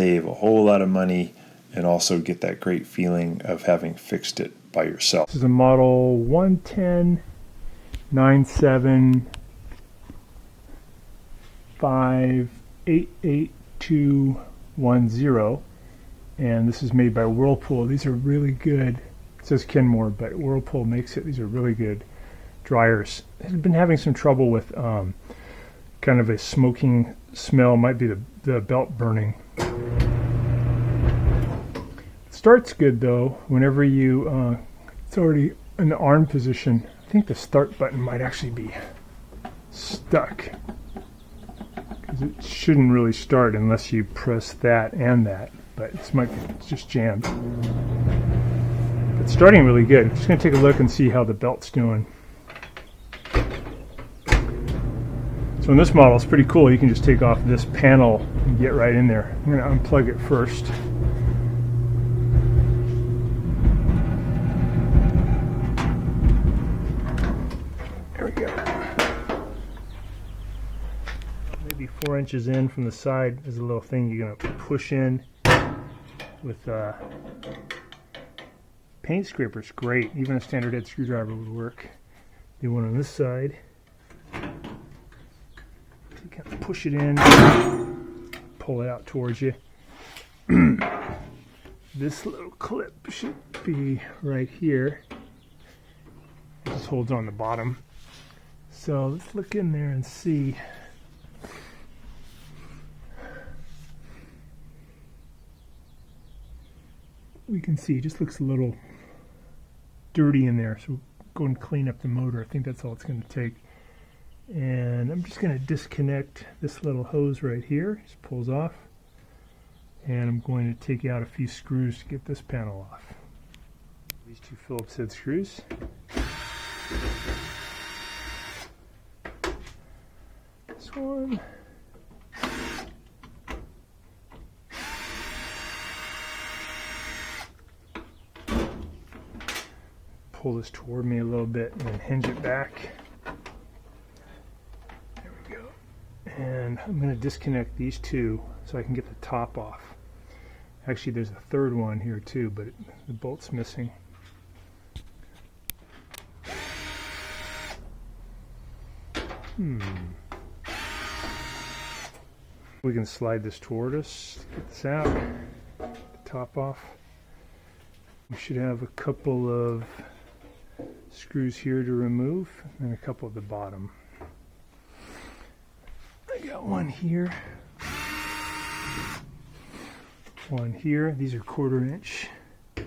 save a whole lot of money and also get that great feeling of having fixed it by yourself. This is a model 110-975-88210, and this is made by Whirlpool. These are really good. It says Kenmore, but Whirlpool makes it. These are really good dryers. I've been having some trouble with kind of a smoking smell. Might be the belt burning. Starts good though. Whenever you, it's already in the arm position. I think the start button might actually be stuck, because it shouldn't really start unless you press that and that. But this might be just jammed. It's starting really good. I'm just going to take a look and see how the belt's doing. So in this model, it's pretty cool. You can just take off this panel and get right in there. I'm going to unplug it first. There we go. Maybe 4 inches in from the side is a little thing you're going to push in with paint scraper's great. Even a standard head screwdriver would work. Do one on this side. You kind of push it in, pull it out towards you. This little clip should be right here. It just holds on the bottom. So let's look in there and see. We can see it just looks a little dirty in there, so go and clean up the motor. I think that's all it's going to take. And I'm just going to disconnect this little hose right here. Just pulls off. And I'm going to take out a few screws to get this panel off. These 2 Phillips head screws. This one. Pull this toward me a little bit and then hinge it back. There we go. And I'm going to disconnect these 2 so I can get the top off. Actually, there's a third one here too, but the bolt's missing. We can slide this toward us to get this out. Get the top off. We should have a couple of screws here to remove and a couple at the bottom. I got one here, one here. These are 1/4 inch. A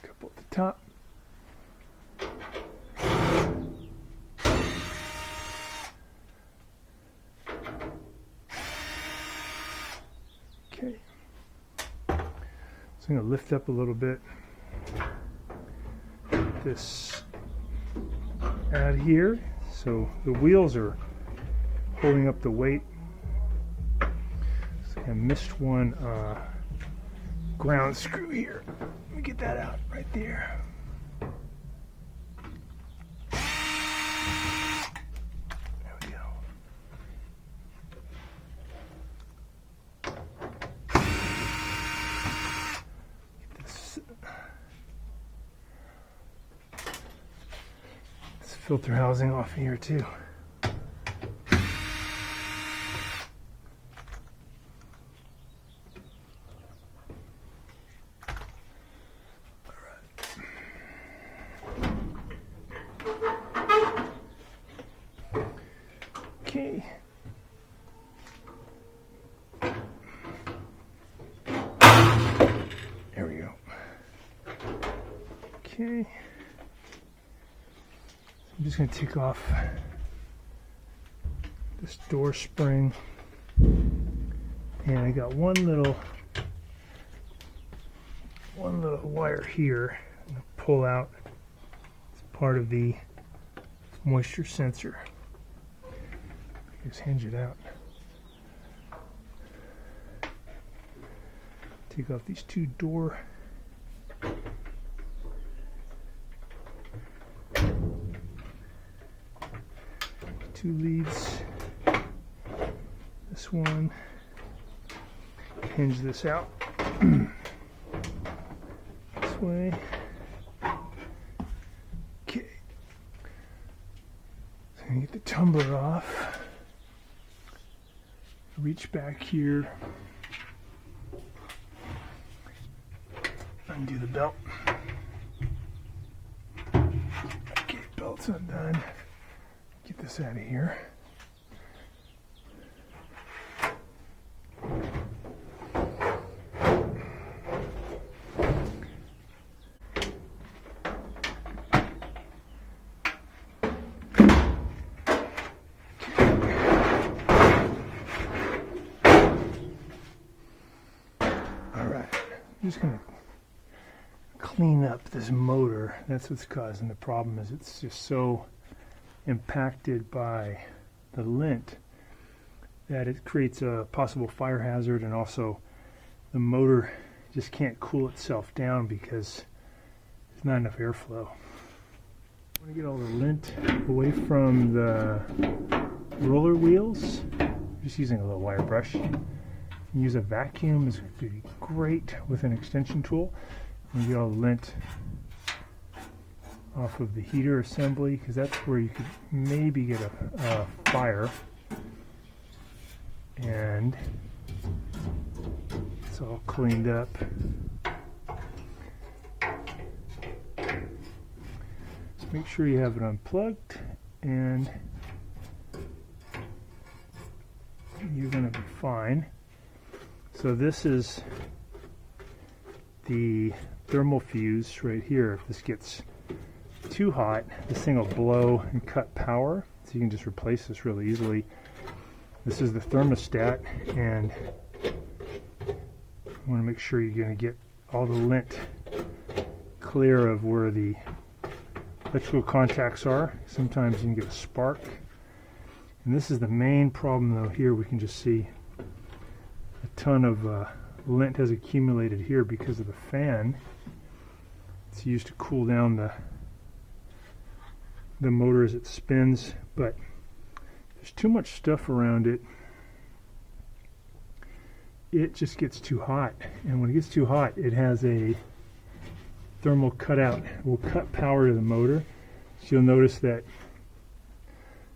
couple at the top. Okay. So I'm going to lift up a little bit. This out here, so the wheels are holding up the weight. So I missed one ground screw here. Let me get that out right there. There we go. Get this filter housing off here too. Okay. There we go. Okay. I'm just going to take off this door spring, and I got one little wire here. I'm going to pull out. It's part of the moisture sensor. Just hinge it out. Take off these 2 door. Two leads. this one, hinge this out this way. Okay, so I'm gonna get the tumbler off, reach back here, undo the belt. Okay, belt's undone. Get this out of here. I'm just going to clean up this motor. That's what's causing the problem, is it's just so impacted by the lint that it creates a possible fire hazard, and also the motor just can't cool itself down because there's not enough airflow. I want to get all the lint away from the roller wheels. I'm just using a little wire brush. Use a vacuum is great with an extension tool. And get all the lint off of the heater assembly, because that's where you could maybe get a fire. And it's all cleaned up. So make sure you have it unplugged, and you're going to be fine. So this is the thermal fuse right here. If this gets too hot, this thing will blow and cut power, so you can just replace this really easily. This is the thermostat, and you want to make sure you're going to get all the lint clear of where the electrical contacts are. Sometimes you can get a spark. And this is the main problem though. Here we can just see a ton of lint has accumulated here because of the fan. It's used to cool down the motor as it spins, but there's too much stuff around it. It just gets too hot, and when it gets too hot, it has a thermal cutout. It will cut power to the motor. So you'll notice that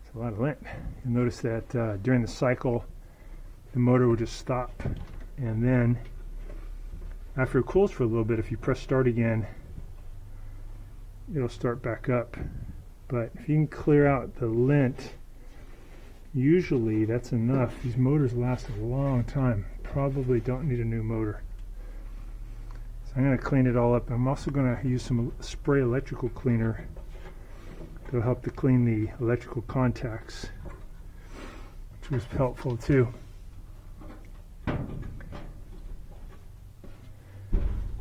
it's a lot of lint. You'll notice that during the cycle, the motor will just stop, and then after it cools for a little bit, if you press start again, it'll start back up. But if you can clear out the lint, usually that's enough. These motors last a long time. Probably don't need a new motor. So I'm going to clean it all up. I'm also going to use some spray electrical cleaner to help to clean the electrical contacts, which was helpful too.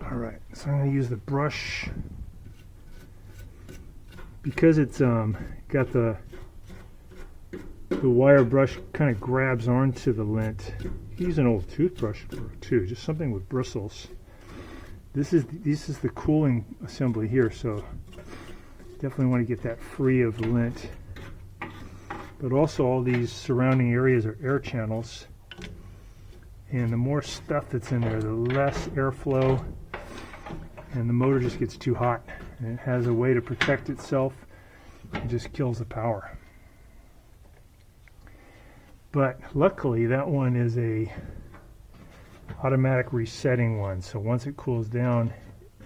Alright, so I'm going to use the brush. Because it's got the wire brush kind of grabs onto the lint. You can use an old toothbrush too, just something with bristles. This is the cooling assembly here, so definitely want to get that free of lint. But also all these surrounding areas are air channels, and the more stuff that's in there, the less airflow, and the motor just gets too hot. And it has a way to protect itself. It just kills the power. But luckily that one is a automatic resetting one. So once it cools down,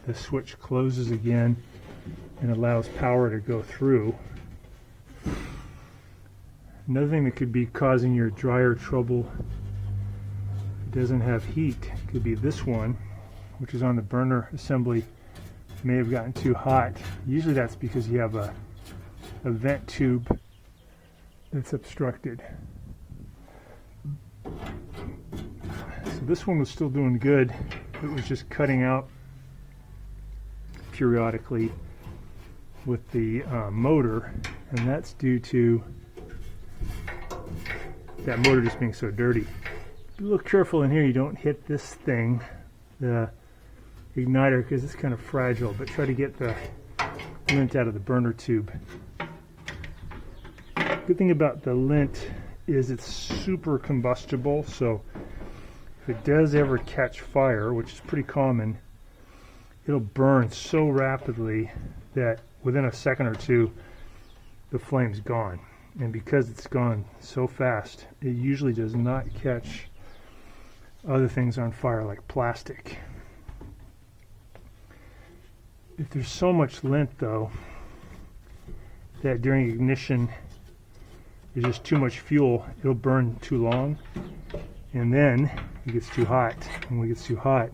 the switch closes again and allows power to go through. Another thing that could be causing your dryer trouble, it doesn't have heat, could be this one, which is on the burner assembly. May have gotten too hot. Usually that's because you have a vent tube that's obstructed. So this one was still doing good. It was just cutting out periodically with the motor, and that's due to that motor just being so dirty. Be a little careful in here you don't hit this thing, the igniter, because it's kind of fragile, but try to get the lint out of the burner tube. Good thing about the lint is it's super combustible, so if it does ever catch fire, which is pretty common, it'll burn so rapidly that within a second or two, the flame's gone. And because it's gone so fast, it usually does not catch other things on fire like plastic. If there's so much lint though, that during ignition there's just too much fuel, it'll burn too long, and then it gets too hot. And when it gets too hot,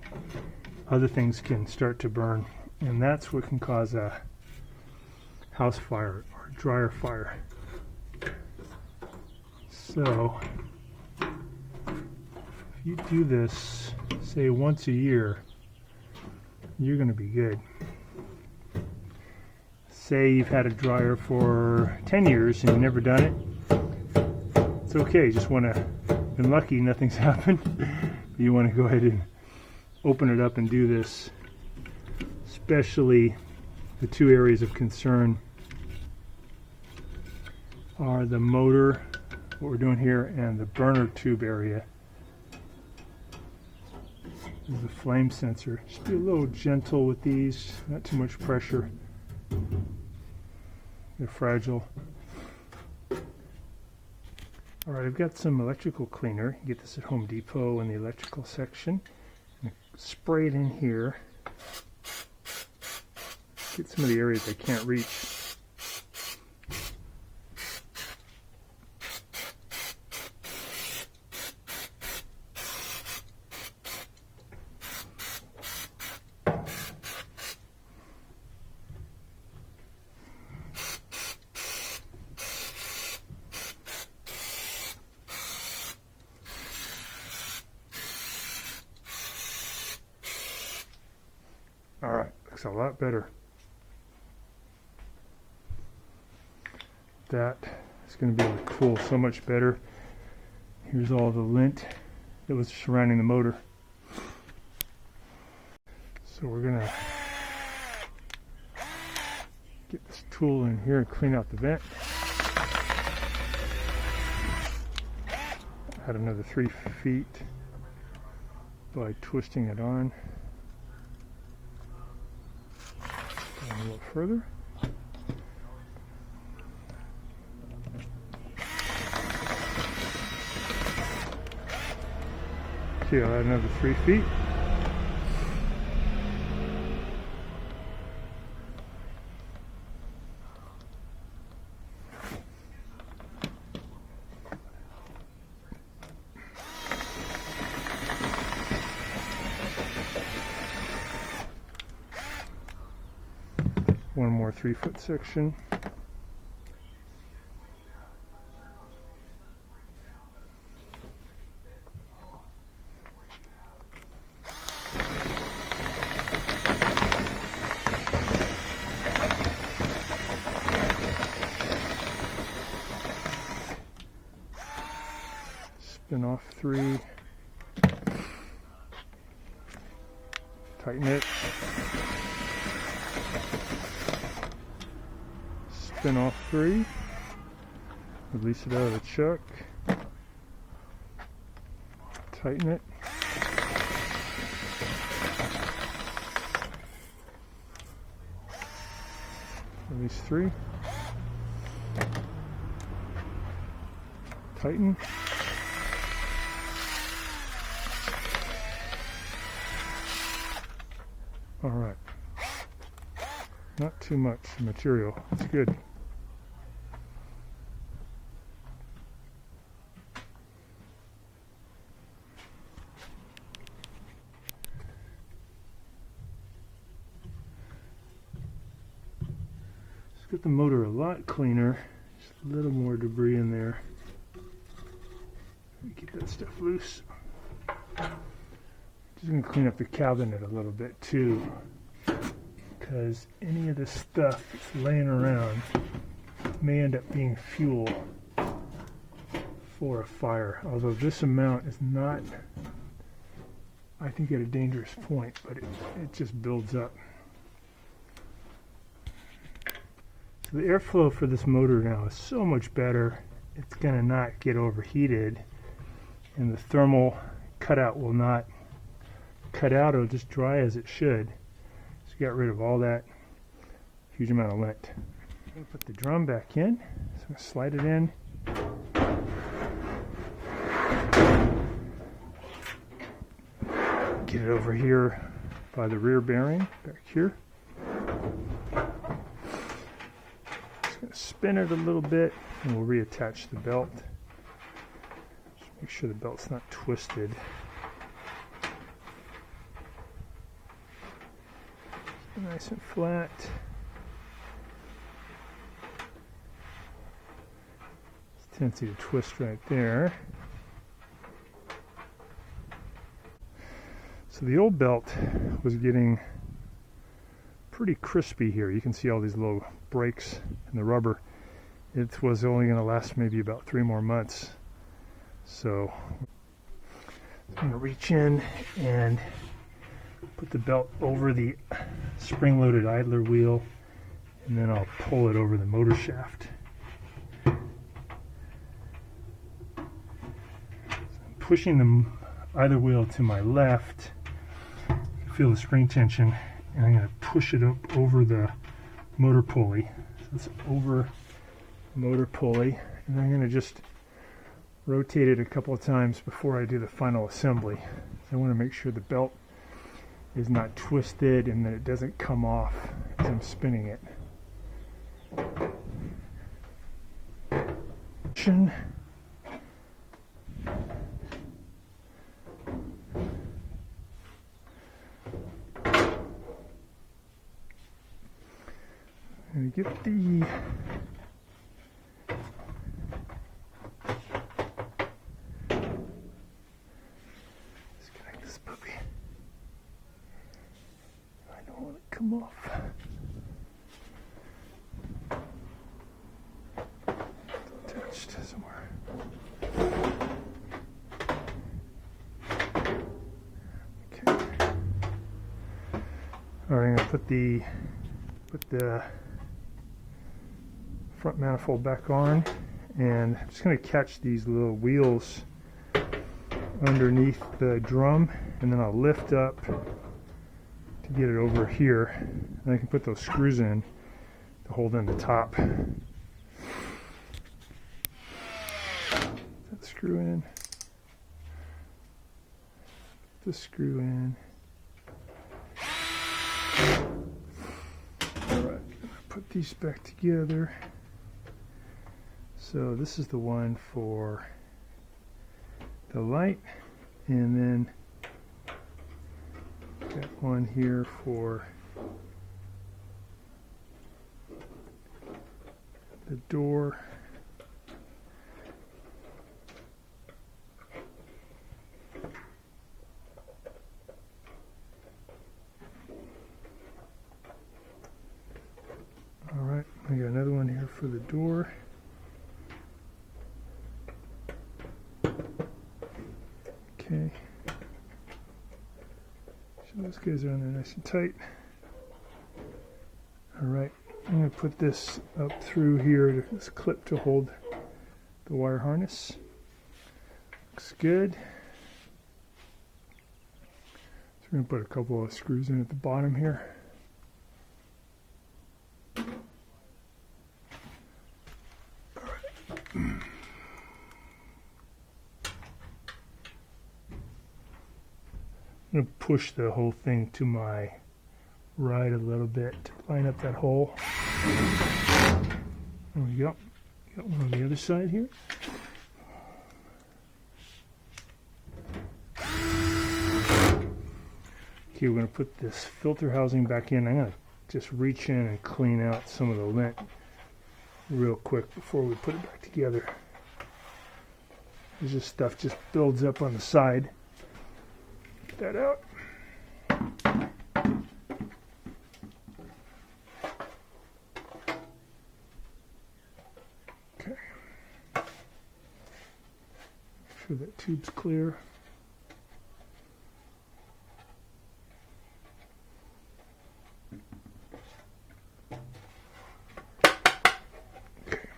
other things can start to burn, and that's what can cause a house fire or a dryer fire. So if you do this, say once a year, you're going to be good. Say you've had a dryer for 10 years and you've never done it, it's okay. You just want to, been lucky, nothing's happened. You want to go ahead and open it up and do this, especially the two areas of concern are the motor, what we're doing here, and the burner tube area. This is the flame sensor. Just be a little gentle with these, not too much pressure. They're fragile. Alright, I've got some electrical cleaner. You get this at Home Depot in the electrical section. Spray it in here. Get some of the areas I can't reach. Alright, looks a lot better. That is going to be able to cool so much better. Here's all the lint that was surrounding the motor. So we're going to get this tool in here and clean out the vent. Add another 3 feet by twisting it on. A little further. Okay, I'll add another 3 feet. One more 3-foot section. Spin off 3. Tighten it. Spin off 3, release it out of the chuck, tighten it, release 3, tighten, alright, not too much material, it's good. Get the motor a lot cleaner, just a little more debris in there. Get that stuff loose. Just going to clean up the cabinet a little bit too, because any of the stuff that's laying around may end up being fuel for a fire, although this amount is not, I think, at a dangerous point, but it just builds up. The airflow for this motor now is so much better. it's going to not get overheated, and the thermal cutout will not cut out. It'll just dry as it should. So got rid of all that huge amount of lint. I'm going to put the drum back in. So I'm going to slide it in. Get it over here by the rear bearing, back here. Just going to spin it a little bit, and we'll reattach the belt. Just make sure the belt's not twisted. Nice and flat. It's a tendency to twist right there. So the old belt was getting pretty crispy here. You can see all these little breaks in the rubber. It was only going to last maybe about 3 more months. So I'm going to reach in and put the belt over the spring-loaded idler wheel, and then I'll pull it over the motor shaft. So I'm pushing the idler wheel to my left. Feel the spring tension, and I'm going to push it up over the motor pulley. So it's over the motor pulley, and I'm going to just rotate it a couple of times before I do the final assembly. So I want to make sure the belt is not twisted and that it doesn't come off as I'm spinning it. And get the disconnect this puppy. I don't want it to come off. It's attached somewhere. Okay. All right, I'm gonna put the front manifold back on, and I'm just going to catch these little wheels underneath the drum, and then I'll lift up to get it over here, and I can put those screws in to hold in the top. Put that screw in, put the screw in. Alright, put these back together. So this is the one for the light, and then got one here for the door. All right, I got another one here for the door. Okay, so those guys are on there nice and tight. All right, I'm going to put this up through here, this clip to hold the wire harness. Looks good. So we're going to put a couple of screws in at the bottom here. All right. I'm going to push the whole thing to my right a little bit to line up that hole. There we go. Got one on the other side here. Okay, we're going to put this filter housing back in. I'm going to just reach in and clean out some of the lint real quick before we put it back together. This stuff just builds up on the side. That out. Okay. Make sure that tube's clear. Okay.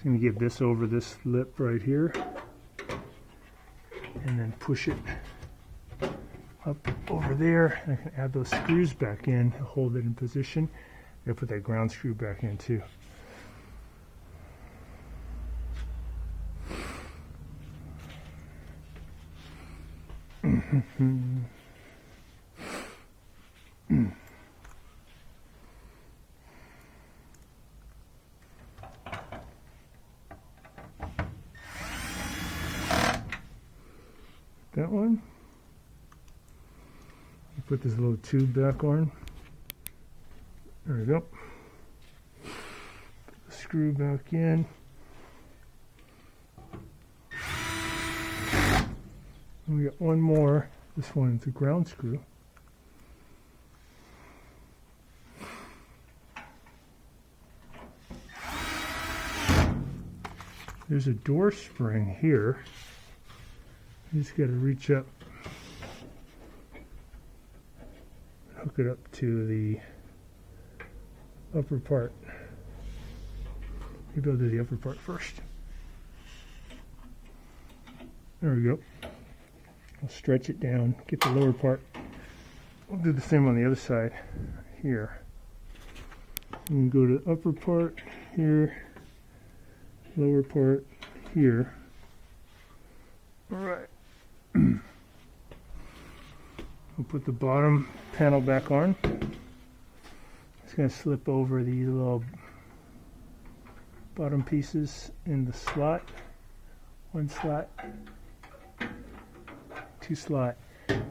I'm going to give this over this lip right here, and then push it up over there. I can add those screws back in to hold it in position. I'm going to put that ground screw back in too. That one. Put this little tube back on. There we go. Put the screw back in. And we got one more. This one is a ground screw. There's a door spring here. You just got to reach up, hook it up to the upper part. Maybe I'll do the upper part first. There we go. I'll stretch it down, get the lower part. We'll do the same on the other side here. And go to the upper part here, lower part here. All right. We'll put the bottom panel back on. It's going to slip over these little bottom pieces in the slot. One slot, two slot.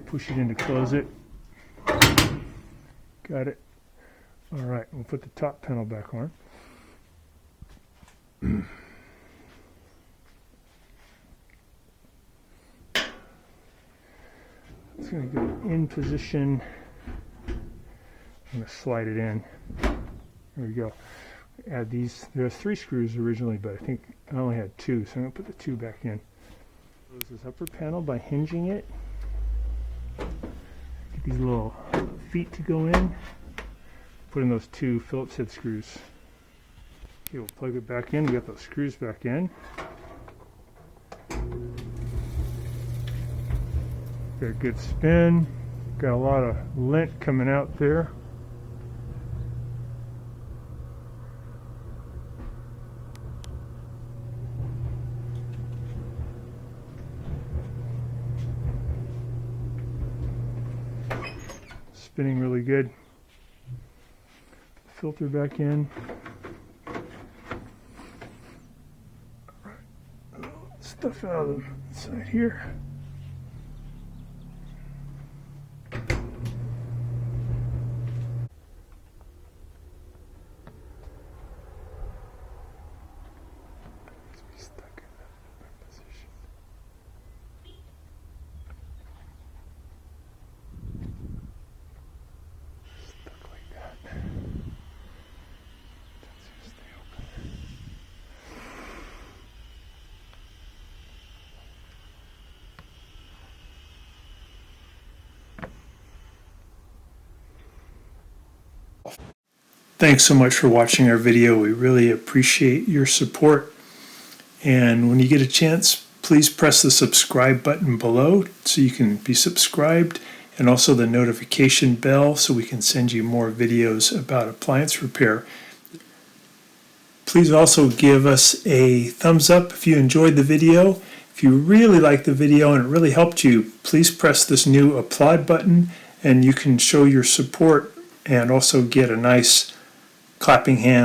Push it in to close it. Got it. All right, we'll put the top panel back on. It's going to go in position. I'm going to slide it in. There we go. Add these. There's 3 screws originally, but I think I only had 2, so I'm going to put the 2 back in. Close this upper panel by hinging it. Get these little feet to go in. Put in those 2 Phillips head screws. Okay, we'll plug it back in. We got those screws back in. Got a good spin. Got a lot of lint coming out there. Spinning really good. Filter back in. Stuff out of the side here. Stuck in that position. Stuck like that. That's just stay open. Thanks so much for watching our video. We really appreciate your support. And when you get a chance, please press the subscribe button below so you can be subscribed, and also the notification bell so we can send you more videos about appliance repair. Please also give us a thumbs up if you enjoyed the video. If you really liked the video and it really helped you, please press this new applaud button and you can show your support and also get a nice clapping hand.